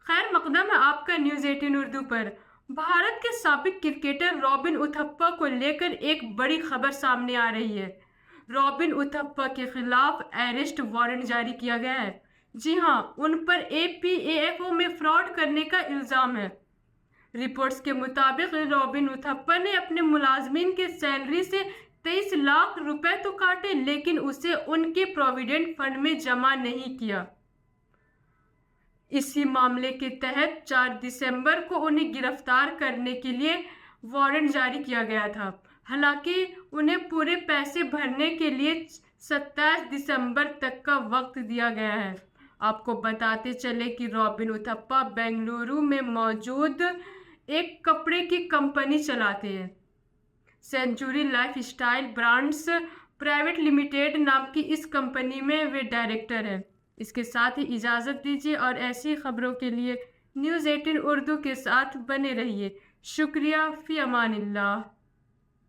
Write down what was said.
खैर मकदम है आपका न्यूज़ 18 उर्दू पर। भारत के साबिक क्रिकेटर रॉबिन उथप्पा को लेकर एक बड़ी खबर सामने आ रही है। रॉबिन उथप्पा के खिलाफ अरेस्ट वारंट जारी किया गया है। जी हाँ, उन पर एपीएएफओ में फ्रॉड करने का इल्जाम है। रिपोर्ट्स के मुताबिक रॉबिन उथप्पा ने अपने मुलाजमीन के सैलरी से 23 लाख रुपए तो काटे, लेकिन उसे उनके प्रोविडेंट फंड में जमा नहीं किया। इसी मामले के तहत 4 दिसंबर को उन्हें गिरफ्तार करने के लिए वारंट जारी किया गया था। हालांकि उन्हें पूरे पैसे भरने के लिए 27 दिसंबर तक का वक्त दिया गया है। आपको बताते चले कि रॉबिन उथप्पा बेंगलुरु में मौजूद एक कपड़े की कंपनी चलाते हैं। Century lifestyle brands private limited नाम की इस कंपनी में वे डायरेक्टर हैं। इसके साथ ही इजाज़त दीजिए और ऐसी खबरों के लिए न्यूज़ 18 उर्दू के साथ बने रहिए। शुक्रिया, फ़ी अमानिल्लाह।